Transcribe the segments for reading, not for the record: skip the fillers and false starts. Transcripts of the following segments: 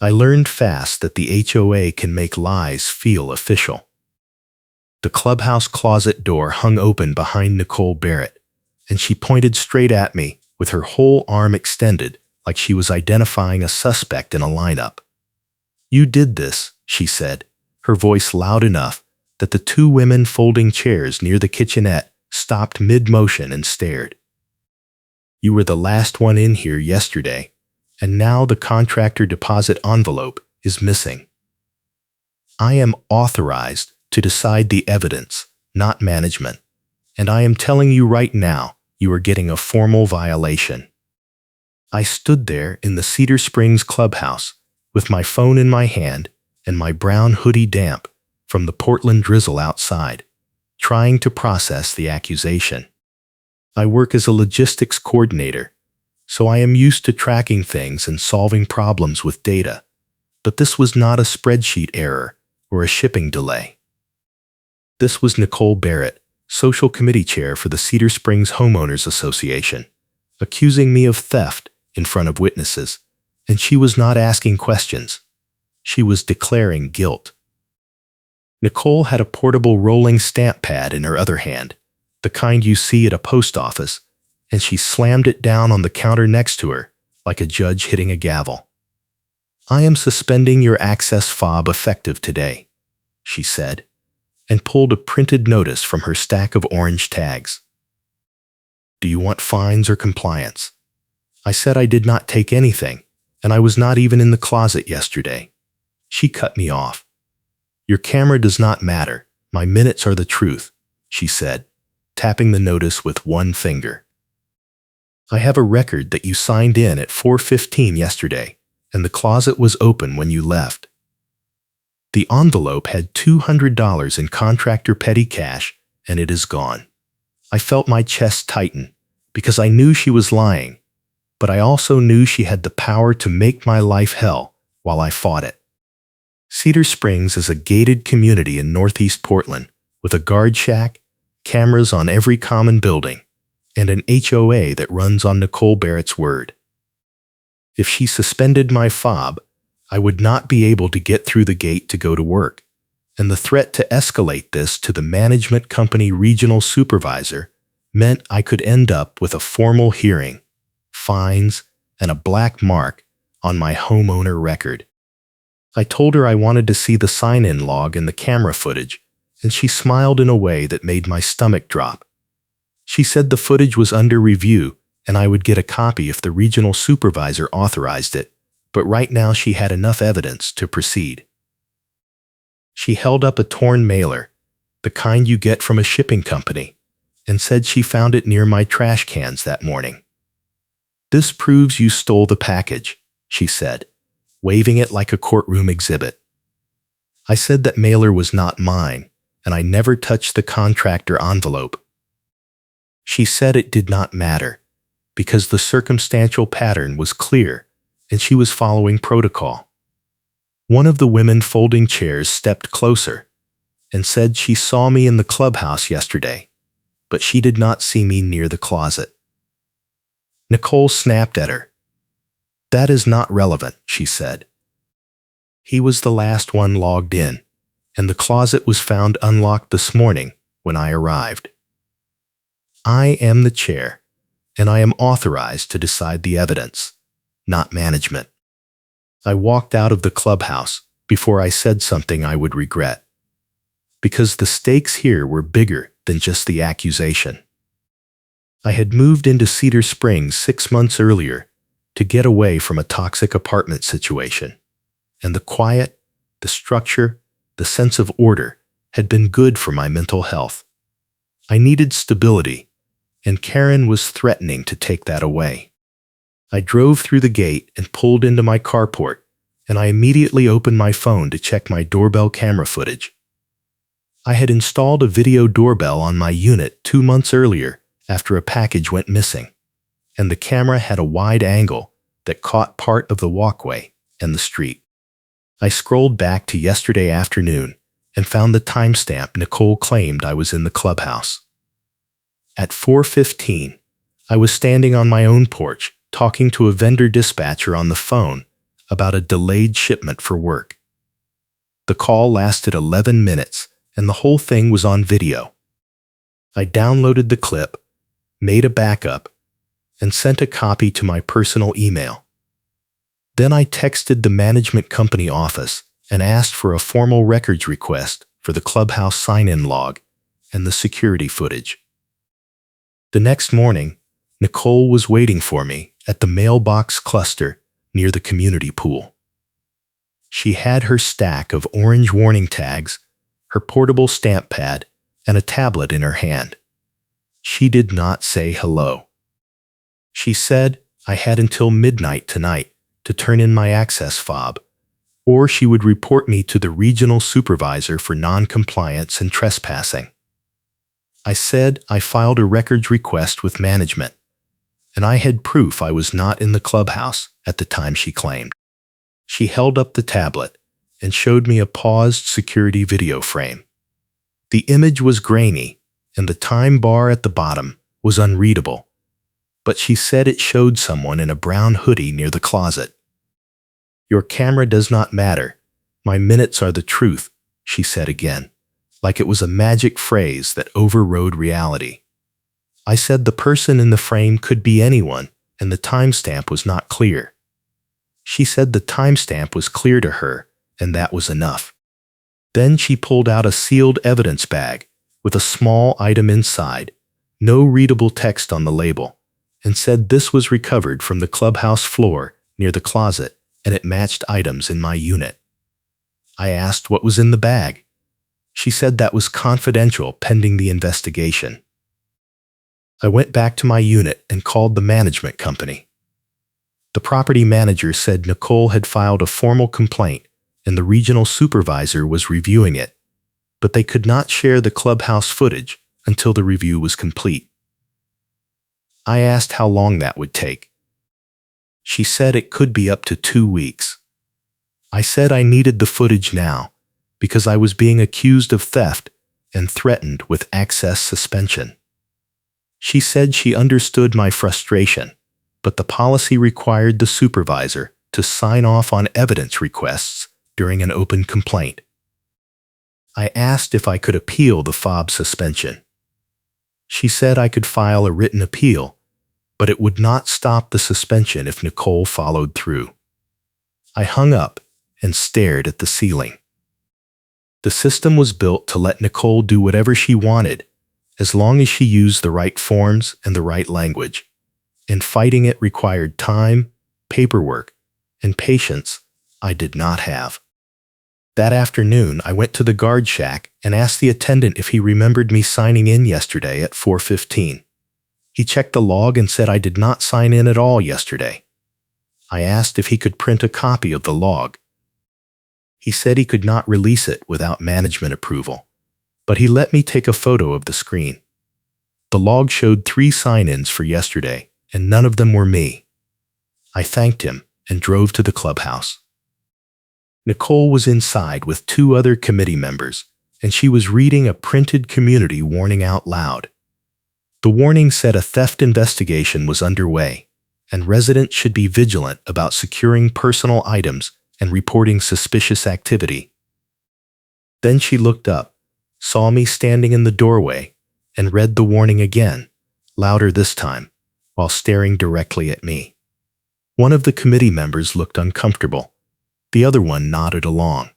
I learned fast that the HOA can make lies feel official. The clubhouse closet door hung open behind Nicole Barrett, and she pointed straight at me with her whole arm extended like she was identifying a suspect in a lineup. "You did this," she said, her voice loud enough that the two women folding chairs near the kitchenette stopped mid-motion and stared. "You were the last one in here yesterday, and now the contractor deposit envelope is missing. I am authorized to decide the evidence, not management, and I am telling you right now you are getting a formal violation." I stood there in the Cedar Springs clubhouse with my phone in my hand and my brown hoodie damp from the Portland drizzle outside, trying to process the accusation. I work as a logistics coordinator, so I am used to tracking things and solving problems with data, but this was not a spreadsheet error or a shipping delay. This was Nicole Barrett, social committee chair for the Cedar Springs Homeowners Association, accusing me of theft in front of witnesses, and she was not asking questions. She was declaring guilt. Nicole had a portable rolling stamp pad in her other hand, the kind you see at a post office, and she slammed it down on the counter next to her like a judge hitting a gavel. "I am suspending your access fob effective today," she said, and pulled a printed notice from her stack of orange tags. "Do you want fines or compliance?" I said I did not take anything, and I was not even in the closet yesterday. She cut me off. "Your camera does not matter. My minutes are the truth," she said, tapping the notice with one finger. "I have a record that you signed in at 4:15 yesterday, and the closet was open when you left." The envelope had $200 in contractor petty cash, and it is gone. I felt my chest tighten because I knew she was lying, but I also knew she had the power to make my life hell while I fought it. Cedar Springs is a gated community in northeast Portland with a guard shack, cameras on every common building, and an HOA that runs on Nicole Barrett's word. If she suspended my fob, I would not be able to get through the gate to go to work, and the threat to escalate this to the management company regional supervisor meant I could end up with a formal hearing, fines, and a black mark on my homeowner record. I told her I wanted to see the sign-in log and the camera footage, and she smiled in a way that made my stomach drop. She said the footage was under review and I would get a copy if the regional supervisor authorized it, but right now she had enough evidence to proceed. She held up a torn mailer, the kind you get from a shipping company, and said she found it near my trash cans that morning. "This proves you stole the package," she said, waving it like a courtroom exhibit. I said that mailer was not mine, and I never touched the contractor envelope. She said it did not matter, because the circumstantial pattern was clear, and she was following protocol. One of the women folding chairs stepped closer and said she saw me in the clubhouse yesterday, but she did not see me near the closet. Nicole snapped at her. "That is not relevant," she said. "He was the last one logged in, and the closet was found unlocked this morning when I arrived. I am the chair, and I am authorized to decide the evidence, not management." I walked out of the clubhouse before I said something I would regret, because the stakes here were bigger than just the accusation. I had moved into Cedar Springs 6 months earlier to get away from a toxic apartment situation, and the quiet, the structure, the sense of order had been good for my mental health. I needed stability, and Karen was threatening to take that away. I drove through the gate and pulled into my carport, and I immediately opened my phone to check my doorbell camera footage. I had installed a video doorbell on my unit 2 months earlier after a package went missing, and the camera had a wide angle that caught part of the walkway and the street. I scrolled back to yesterday afternoon and found the timestamp Nicole claimed I was in the clubhouse. At 4:15, I was standing on my own porch talking to a vendor dispatcher on the phone about a delayed shipment for work. The call lasted 11 minutes, and the whole thing was on video. I downloaded the clip, made a backup, and sent a copy to my personal email. Then I texted the management company office and asked for a formal records request for the Clubhouse sign-in log and the security footage. The next morning, Nicole was waiting for me at the mailbox cluster near the community pool. She had her stack of orange warning tags, her portable stamp pad, and a tablet in her hand. She did not say hello. She said I had until midnight tonight to turn in my access fob, or she would report me to the regional supervisor for non-compliance and trespassing. I said I filed a records request with management, and I had proof I was not in the clubhouse at the time she claimed. She held up the tablet and showed me a paused security video frame. The image was grainy, and the time bar at the bottom was unreadable, but she said it showed someone in a brown hoodie near the closet. "Your camera does not matter. My minutes are the truth," she said again, like it was a magic phrase that overrode reality. I said the person in the frame could be anyone, and the timestamp was not clear. She said the timestamp was clear to her, and that was enough. Then she pulled out a sealed evidence bag with a small item inside, no readable text on the label, and said this was recovered from the clubhouse floor near the closet, and it matched items in my unit. I asked what was in the bag. She said that was confidential pending the investigation. I went back to my unit and called the management company. The property manager said Nicole had filed a formal complaint and the regional supervisor was reviewing it, but they could not share the clubhouse footage until the review was complete. I asked how long that would take. She said it could be up to 2 weeks. I said I needed the footage now because I was being accused of theft and threatened with access suspension. She said she understood my frustration, but the policy required the supervisor to sign off on evidence requests during an open complaint. I asked if I could appeal the fob suspension. She said I could file a written appeal, but it would not stop the suspension if Nicole followed through. I hung up and stared at the ceiling. The system was built to let Nicole do whatever she wanted, as long as she used the right forms and the right language, and fighting it required time, paperwork, and patience I did not have. That afternoon, I went to the guard shack and asked the attendant if he remembered me signing in yesterday at 4:15. He checked the log and said I did not sign in at all yesterday. I asked if he could print a copy of the log. He said he could not release it without management approval, but he let me take a photo of the screen. The log showed 3 sign-ins for yesterday, and none of them were me. I thanked him and drove to the clubhouse. Nicole was inside with 2 other committee members, and she was reading a printed community warning out loud. The warning said a theft investigation was underway, and residents should be vigilant about securing personal items and reporting suspicious activity. Then she looked up, saw me standing in the doorway, and read the warning again, louder this time, while staring directly at me. One of the committee members looked uncomfortable. The other one nodded along.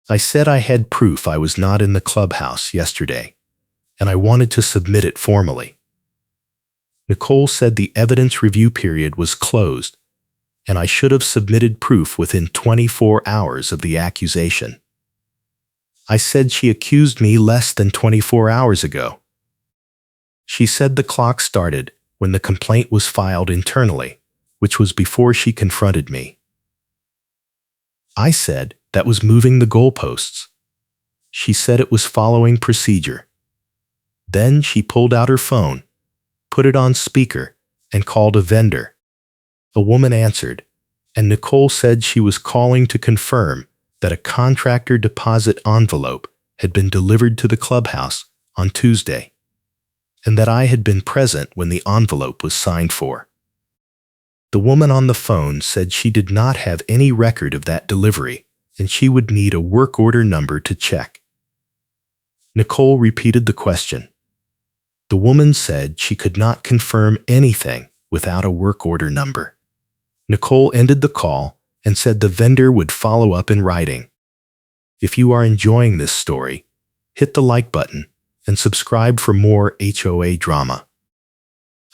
I said I had proof I was not in the clubhouse yesterday, and I wanted to submit it formally. Nicole said the evidence review period was closed, and I should have submitted proof within 24 hours of the accusation. I said she accused me less than 24 hours ago. She said the clock started when the complaint was filed internally, which was before she confronted me. I said that was moving the goalposts. She said it was following procedure. Then she pulled out her phone, put it on speaker, and called a vendor. A woman answered, and Nicole said she was calling to confirm that a contractor deposit envelope had been delivered to the clubhouse on Tuesday, and that I had been present when the envelope was signed for. The woman on the phone said she did not have any record of that delivery and she would need a work order number to check. Nicole repeated the question. The woman said she could not confirm anything without a work order number. Nicole ended the call and said the vendor would follow up in writing. If you are enjoying this story, hit the like button and subscribe for more HOA drama.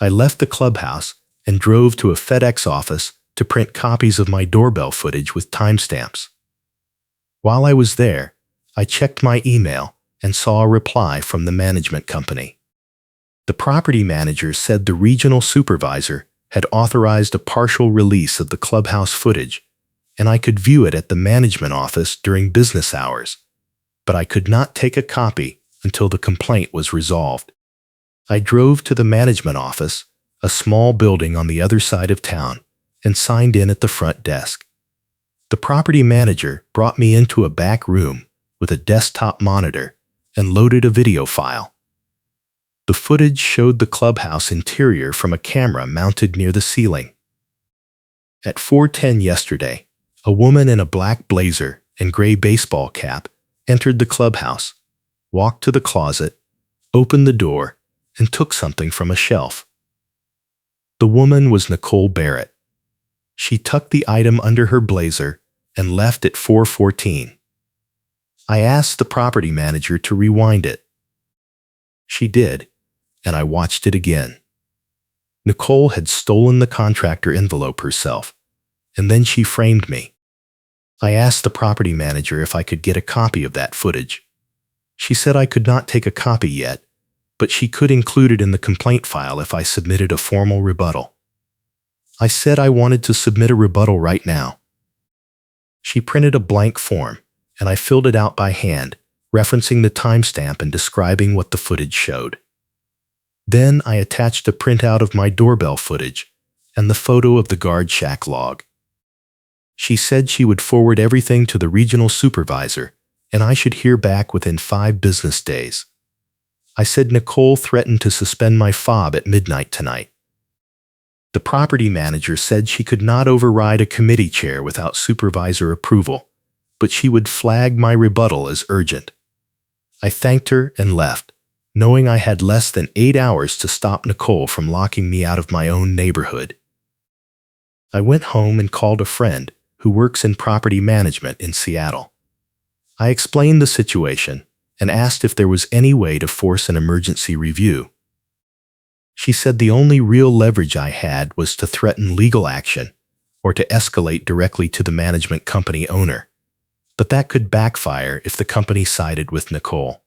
I left the clubhouse and drove to a FedEx office to print copies of my doorbell footage with timestamps. While I was there, I checked my email and saw a reply from the management company. The property manager said the regional supervisor had authorized a partial release of the clubhouse footage, and I could view it at the management office during business hours, but I could not take a copy until the complaint was resolved. I drove to the management office, a small building on the other side of town, and signed in at the front desk. The property manager brought me into a back room with a desktop monitor and loaded a video file. The footage showed the clubhouse interior from a camera mounted near the ceiling. At 4:10 yesterday, a woman in a black blazer and gray baseball cap entered the clubhouse, walked to the closet, opened the door, and took something from a shelf. The woman was Nicole Barrett. She tucked the item under her blazer and left at 4:14. I asked the property manager to rewind it. She did, and I watched it again. Nicole had stolen the contractor envelope herself, and then she framed me. I asked the property manager if I could get a copy of that footage. She said I could not take a copy yet, but she could include it in the complaint file if I submitted a formal rebuttal. I said I wanted to submit a rebuttal right now. She printed a blank form, and I filled it out by hand, referencing the timestamp and describing what the footage showed. Then I attached a printout of my doorbell footage and the photo of the guard shack log. She said she would forward everything to the regional supervisor, and I should hear back within 5 business days. I said Nicole threatened to suspend my fob at midnight tonight. The property manager said she could not override a committee chair without supervisor approval, but she would flag my rebuttal as urgent. I thanked her and left, knowing I had less than 8 hours to stop Nicole from locking me out of my own neighborhood. I went home and called a friend who works in property management in Seattle. I explained the situation and asked if there was any way to force an emergency review. She said the only real leverage I had was to threaten legal action or to escalate directly to the management company owner, but that could backfire if the company sided with Nicole.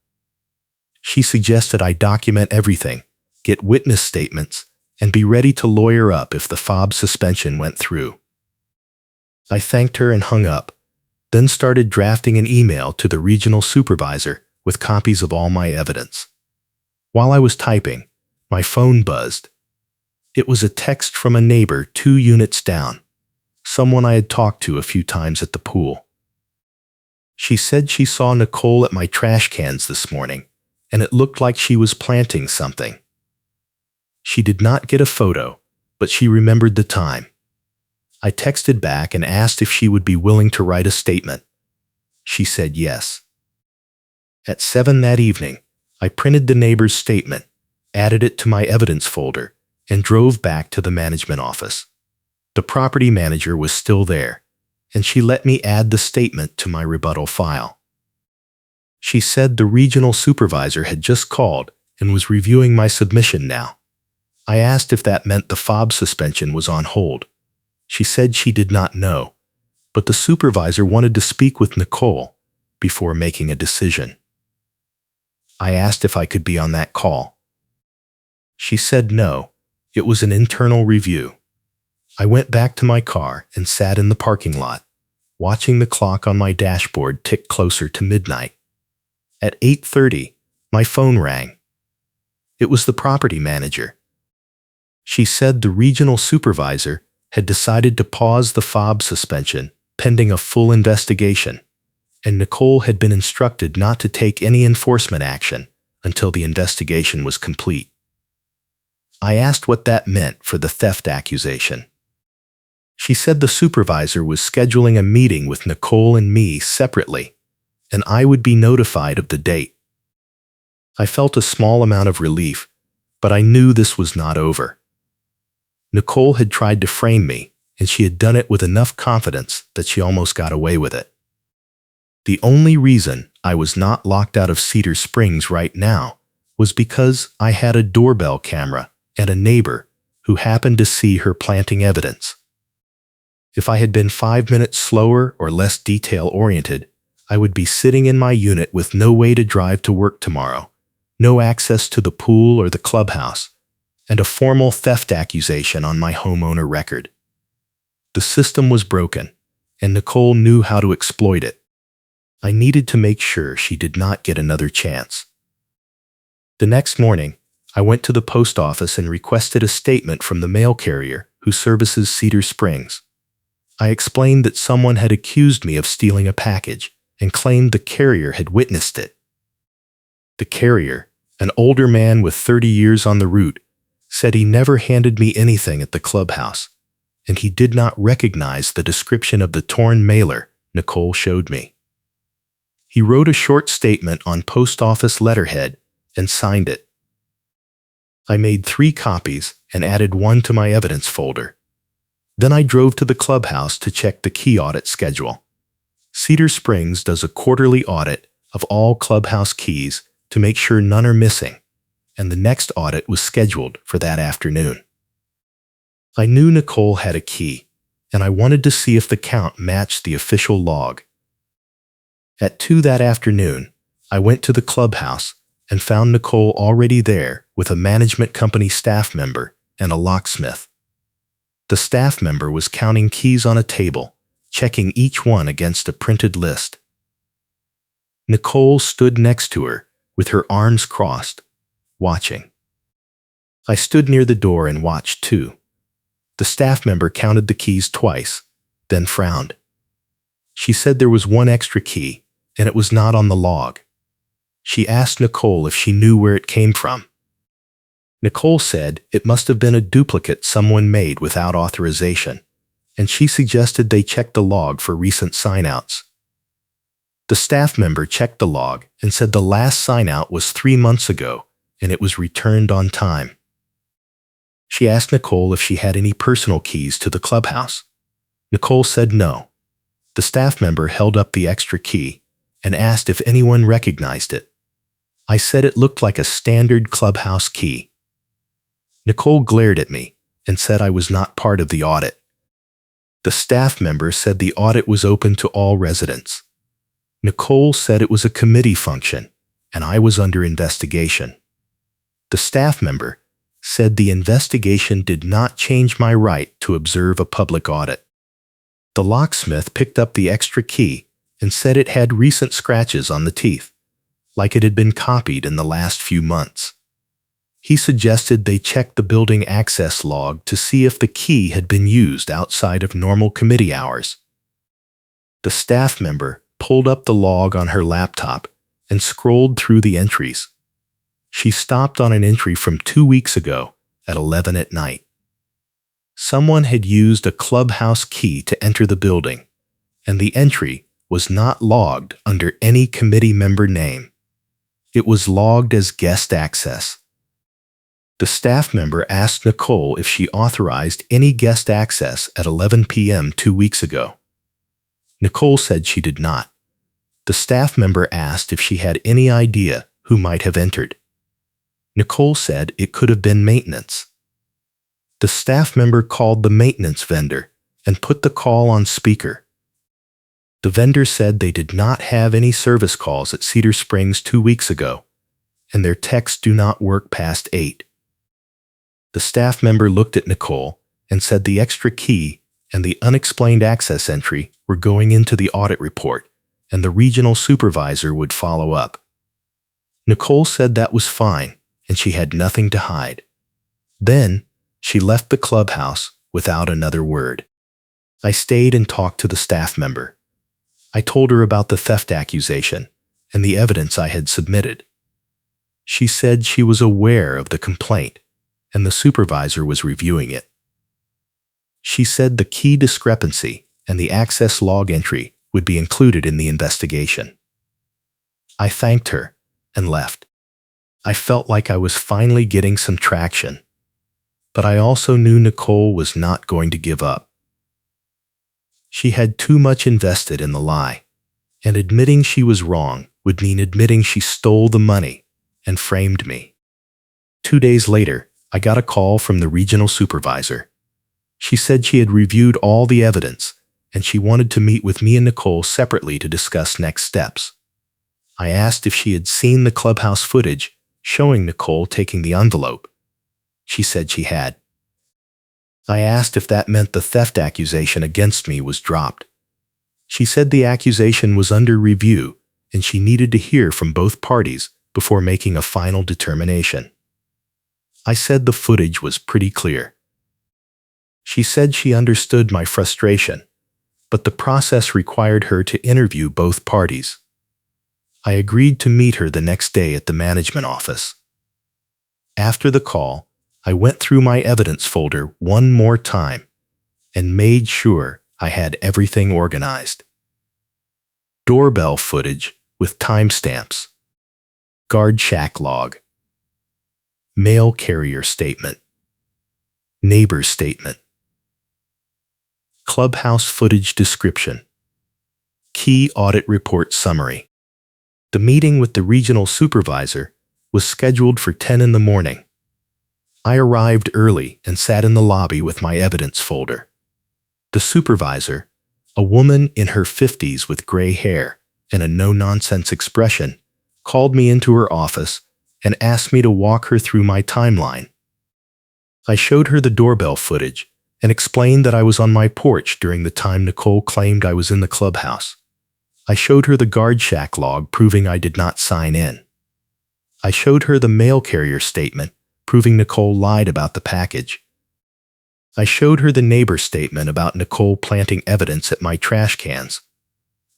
She suggested I document everything, get witness statements, and be ready to lawyer up if the fob suspension went through. I thanked her and hung up, then started drafting an email to the regional supervisor with copies of all my evidence. While I was typing, my phone buzzed. It was a text from a neighbor 2 units down, someone I had talked to a few times at the pool. She said she saw Nicole at my trash cans this morning, and it looked like she was planting something. She did not get a photo, but she remembered the time. I texted back and asked if she would be willing to write a statement. She said yes. At 7 that evening, I printed the neighbor's statement, added it to my evidence folder, and drove back to the management office. The property manager was still there, and she let me add the statement to my rebuttal file. She said the regional supervisor had just called and was reviewing my submission now. I asked if that meant the fob suspension was on hold. She said she did not know, but the supervisor wanted to speak with Nicole before making a decision. I asked if I could be on that call. She said no, it was an internal review. I went back to my car and sat in the parking lot, watching the clock on my dashboard tick closer to midnight. At 8:30, my phone rang. It was the property manager. She said the regional supervisor had decided to pause the fob suspension pending a full investigation, and Nicole had been instructed not to take any enforcement action until the investigation was complete. I asked what that meant for the theft accusation. She said the supervisor was scheduling a meeting with Nicole and me separately, and I would be notified of the date. I felt a small amount of relief, but I knew this was not over. Nicole had tried to frame me, and she had done it with enough confidence that she almost got away with it. The only reason I was not locked out of Cedar Springs right now was because I had a doorbell camera and a neighbor who happened to see her planting evidence. If I had been 5 minutes slower or less detail-oriented, I would be sitting in my unit with no way to drive to work tomorrow, no access to the pool or the clubhouse, and a formal theft accusation on my homeowner record. The system was broken, and Nicole knew how to exploit it. I needed to make sure she did not get another chance. The next morning, I went to the post office and requested a statement from the mail carrier who services Cedar Springs. I explained that someone had accused me of stealing a package and claimed the carrier had witnessed it. The carrier, an older man with 30 years on the route, said he never handed me anything at the clubhouse, and he did not recognize the description of the torn mailer Nicole showed me. He wrote a short statement on post office letterhead and signed it. I made 3 copies and added 1 to my evidence folder. Then I drove to the clubhouse to check the key audit schedule. Cedar Springs does a quarterly audit of all clubhouse keys to make sure none are missing, and the next audit was scheduled for that afternoon. I knew Nicole had a key, and I wanted to see if the count matched the official log. At 2 that afternoon, I went to the clubhouse and found Nicole already there with a management company staff member and a locksmith. The staff member was counting keys on a table, checking each one against a printed list. Nicole stood next to her with her arms crossed, watching. I stood near the door and watched too. The staff member counted the keys twice, then frowned. She said there was 1 extra key, and it was not on the log. She asked Nicole if she knew where it came from. Nicole said it must have been a duplicate someone made without authorization, and she suggested they check the log for recent sign-outs. The staff member checked the log and said the last sign-out was 3 months ago, and it was returned on time. She asked Nicole if she had any personal keys to the clubhouse. Nicole said no. The staff member held up the extra key and asked if anyone recognized it. I said it looked like a standard clubhouse key. Nicole glared at me and said I was not part of the audit. The staff member said the audit was open to all residents. Nicole said it was a committee function, and I was under investigation. The staff member said the investigation did not change my right to observe a public audit. The locksmith picked up the extra key and said it had recent scratches on the teeth, like it had been copied in the last few months. He suggested they check the building access log to see if the key had been used outside of normal committee hours. The staff member pulled up the log on her laptop and scrolled through the entries. She stopped on an entry from 2 weeks ago at 11 at night. Someone had used a clubhouse key to enter the building, and the entry was not logged under any committee member name. It was logged as guest access. The staff member asked Nicole if she authorized any guest access at 11 p.m. 2 weeks ago. Nicole said she did not. The staff member asked if she had any idea who might have entered. Nicole said it could have been maintenance. The staff member called the maintenance vendor and put the call on speaker. The vendor said they did not have any service calls at Cedar Springs 2 weeks ago, and their techs do not work past 8. The staff member looked at Nicole and said the extra key and the unexplained access entry were going into the audit report, and the regional supervisor would follow up. Nicole said that was fine, and she had nothing to hide. Then, she left the clubhouse without another word. I stayed and talked to the staff member. I told her about the theft accusation and the evidence I had submitted. She said she was aware of the complaint, and the supervisor was reviewing it. She said the key discrepancy and the access log entry would be included in the investigation. I thanked her and left. I felt like I was finally getting some traction, but I also knew Nicole was not going to give up. She had too much invested in the lie, and admitting she was wrong would mean admitting she stole the money and framed me. 2 days later, I got a call from the regional supervisor. She said she had reviewed all the evidence, and she wanted to meet with me and Nicole separately to discuss next steps. I asked if she had seen the Clubhouse footage showing Nicole taking the envelope. She said she had. I asked if that meant the theft accusation against me was dropped. She said the accusation was under review and she needed to hear from both parties before making a final determination. I said the footage was pretty clear. She said she understood my frustration, but the process required her to interview both parties. I agreed to meet her the next day at the management office. After the call, I went through my evidence folder one more time and made sure I had everything organized. Doorbell footage with timestamps. Guard shack log. Mail carrier statement. Neighbor statement. Clubhouse footage description. Key audit report summary. The meeting with the regional supervisor was scheduled for 10 in the morning. I arrived early and sat in the lobby with my evidence folder. The supervisor, a woman in her 50s with gray hair and a no-nonsense expression, called me into her office and asked me to walk her through my timeline. I showed her the doorbell footage and explained that I was on my porch during the time Nicole claimed I was in the clubhouse. I showed her the guard shack log proving I did not sign in. I showed her the mail carrier statement proving Nicole lied about the package. I showed her the neighbor statement about Nicole planting evidence at my trash cans.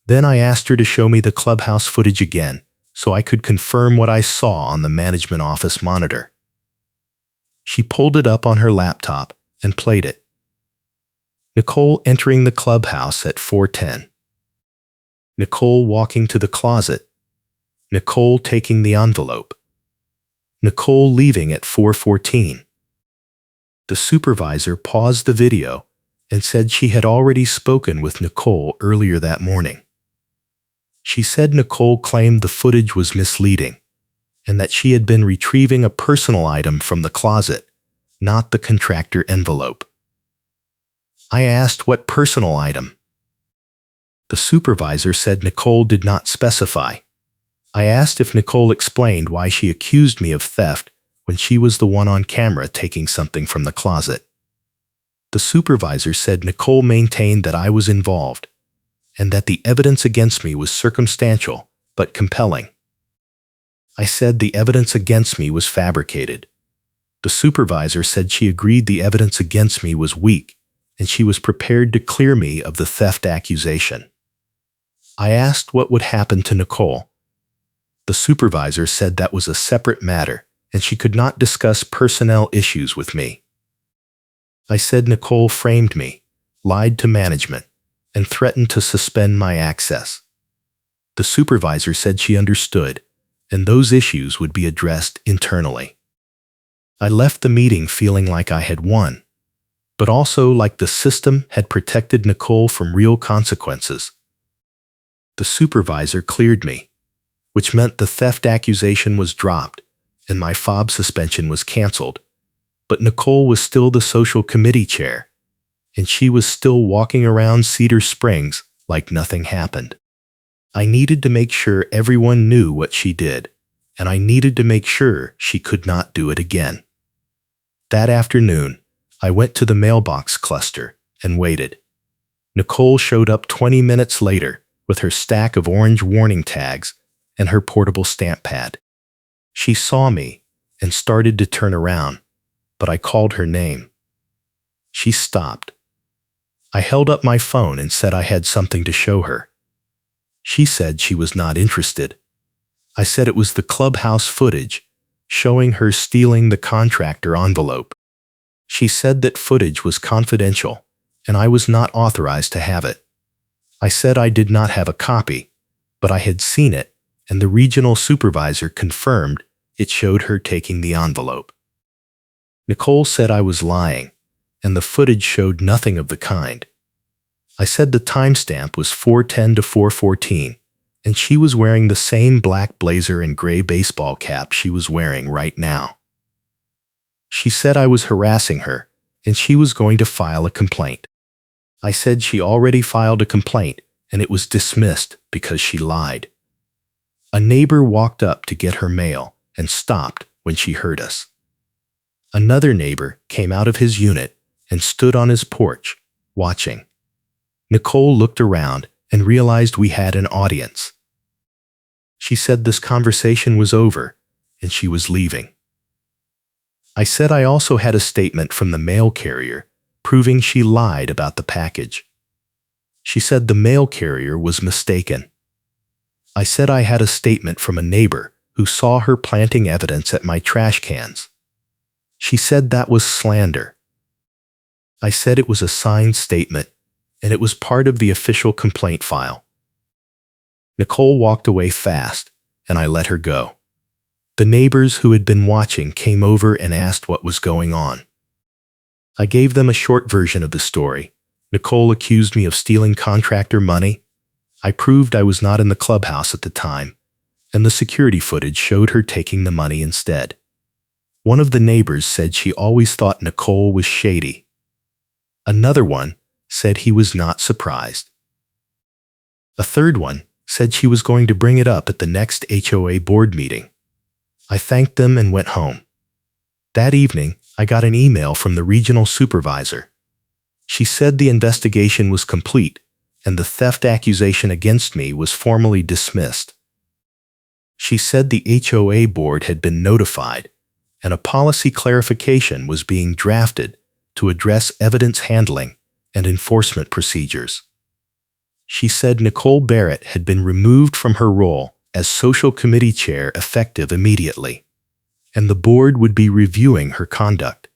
Then I asked her to show me the clubhouse footage again so I could confirm what I saw on the management office monitor. She pulled it up on her laptop and played it. Nicole entering the clubhouse at 4:10. Nicole walking to the closet. Nicole taking the envelope. Nicole leaving at 4:14. The supervisor paused the video and said she had already spoken with Nicole earlier that morning. She said Nicole claimed the footage was misleading and that she had been retrieving a personal item from the closet, not the contractor envelope. I asked what personal item. The supervisor said Nicole did not specify. I asked if Nicole explained why she accused me of theft when she was the one on camera taking something from the closet. The supervisor said Nicole maintained that I was involved and that the evidence against me was circumstantial but compelling. I said the evidence against me was fabricated. The supervisor said she agreed the evidence against me was weak and she was prepared to clear me of the theft accusation. I asked what would happen to Nicole. The supervisor said that was a separate matter and she could not discuss personnel issues with me. I said Nicole framed me, lied to management, and threatened to suspend my access. The supervisor said she understood, and those issues would be addressed internally. I left the meeting feeling like I had won, but also like the system had protected Nicole from real consequences. The supervisor cleared me, which meant the theft accusation was dropped and my fob suspension was canceled. But Nicole was still the social committee chair, and she was still walking around Cedar Springs like nothing happened. I needed to make sure everyone knew what she did, and I needed to make sure she could not do it again. That afternoon, I went to the mailbox cluster and waited. Nicole showed up 20 minutes later with her stack of orange warning tags and her portable stamp pad. She saw me and started to turn around, but I called her name. She stopped. I held up my phone and said I had something to show her. She said she was not interested. I said it was the clubhouse footage, showing her stealing the contractor envelope. She said that footage was confidential and I was not authorized to have it. I said I did not have a copy, but I had seen it, and the regional supervisor confirmed it showed her taking the envelope. Nicole said I was lying, and the footage showed nothing of the kind. I said the timestamp was 4:10 to 4:14, and she was wearing the same black blazer and gray baseball cap she was wearing right now. She said I was harassing her, and she was going to file a complaint. I said she already filed a complaint, and it was dismissed because she lied. A neighbor walked up to get her mail and stopped when she heard us. Another neighbor came out of his unit and stood on his porch, watching. Nicole looked around and realized we had an audience. She said this conversation was over and she was leaving. I said I also had a statement from the mail carrier proving she lied about the package. She said the mail carrier was mistaken. I said I had a statement from a neighbor who saw her planting evidence at my trash cans. She said that was slander. I said it was a signed statement, and it was part of the official complaint file. Nicole walked away fast, and I let her go. The neighbors who had been watching came over and asked what was going on. I gave them a short version of the story. Nicole accused me of stealing contractor money. I proved I was not in the clubhouse at the time, and the security footage showed her taking the money instead. One of the neighbors said she always thought Nicole was shady. Another one said he was not surprised. A third one said she was going to bring it up at the next HOA board meeting. I thanked them and went home. That evening, I got an email from the regional supervisor. She said the investigation was complete and the theft accusation against me was formally dismissed. She said the HOA board had been notified and a policy clarification was being drafted to address evidence handling and enforcement procedures. She said Nicole Barrett had been removed from her role as social committee chair effective immediately, and the board would be reviewing her conduct.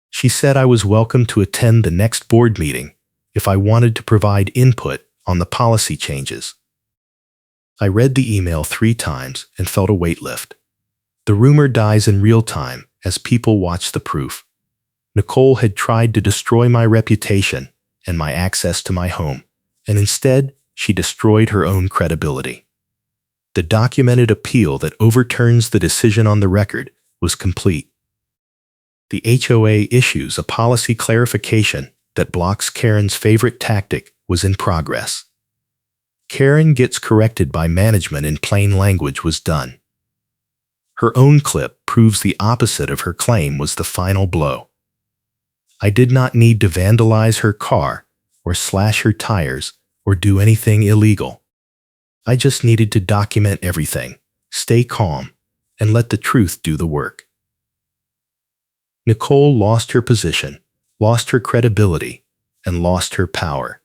She said I was welcome to attend the next board meeting if I wanted to provide input on the policy changes. I read the email 3 times and felt a weight lift. The rumor dies in real time as people watch the proof. Nicole had tried to destroy my reputation and my access to my home, and instead, she destroyed her own credibility. The documented appeal that overturns the decision on the record was complete. The HOA issues a policy clarification that blocks Karen's favorite tactic was in progress. Karen gets corrected by management in plain language was done. Her own clip proves the opposite of her claim was the final blow. I did not need to vandalize her car or slash her tires or do anything illegal. I just needed to document everything, stay calm, and let the truth do the work. Nicole lost her position, lost her credibility, and lost her power,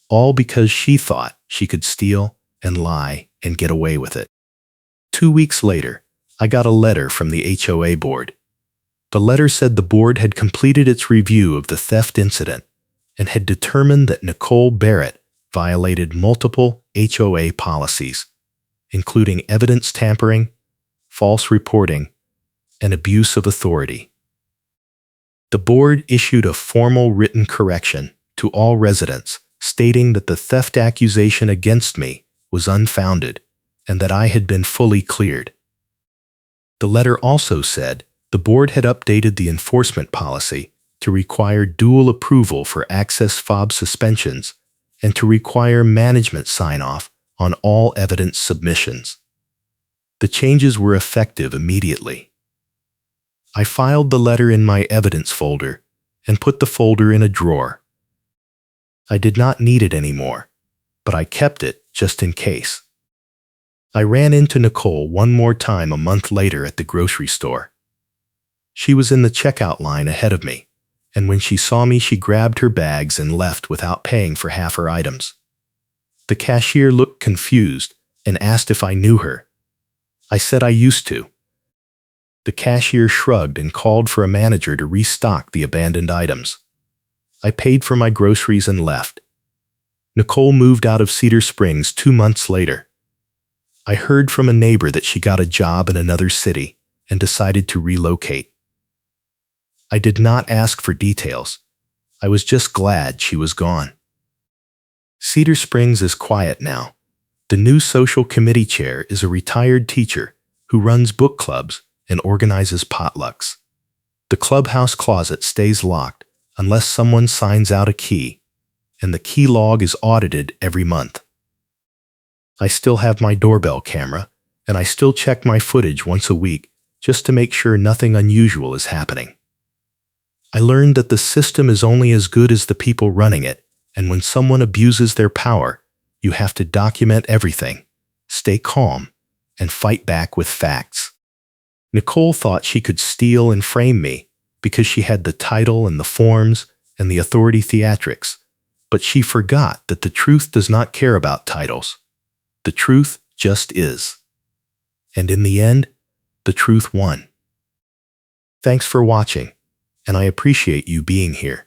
all because she thought she could steal and lie and get away with it. 2 weeks later, I got a letter from the HOA board. The letter said the board had completed its review of the theft incident and had determined that Nicole Barrett violated multiple HOA policies, including evidence tampering, false reporting, and abuse of authority. The board issued a formal written correction to all residents, stating that the theft accusation against me was unfounded and that I had been fully cleared. The letter also said the board had updated the enforcement policy to require dual approval for access fob suspensions and to require management sign-off on all evidence submissions. The changes were effective immediately. I filed the letter in my evidence folder and put the folder in a drawer. I did not need it anymore, but I kept it just in case. I ran into Nicole one more time a month later at the grocery store. She was in the checkout line ahead of me, and when she saw me, she grabbed her bags and left without paying for half her items. The cashier looked confused and asked if I knew her. I said I used to. The cashier shrugged and called for a manager to restock the abandoned items. I paid for my groceries and left. Nicole moved out of Cedar Springs 2 months later. I heard from a neighbor that she got a job in another city and decided to relocate. I did not ask for details. I was just glad she was gone. Cedar Springs is quiet now. The new social committee chair is a retired teacher who runs book clubs and organizes potlucks. The clubhouse closet stays locked unless someone signs out a key, and the key log is audited every month. I still have my doorbell camera, and I still check my footage once a week just to make sure nothing unusual is happening. I learned that the system is only as good as the people running it, and when someone abuses their power, you have to document everything, stay calm, and fight back with facts. Nicole thought she could steal and frame me because she had the title and the forms and the authority theatrics, but she forgot that the truth does not care about titles. The truth just is. And in the end, the truth won. Thanks for watching, and I appreciate you being here.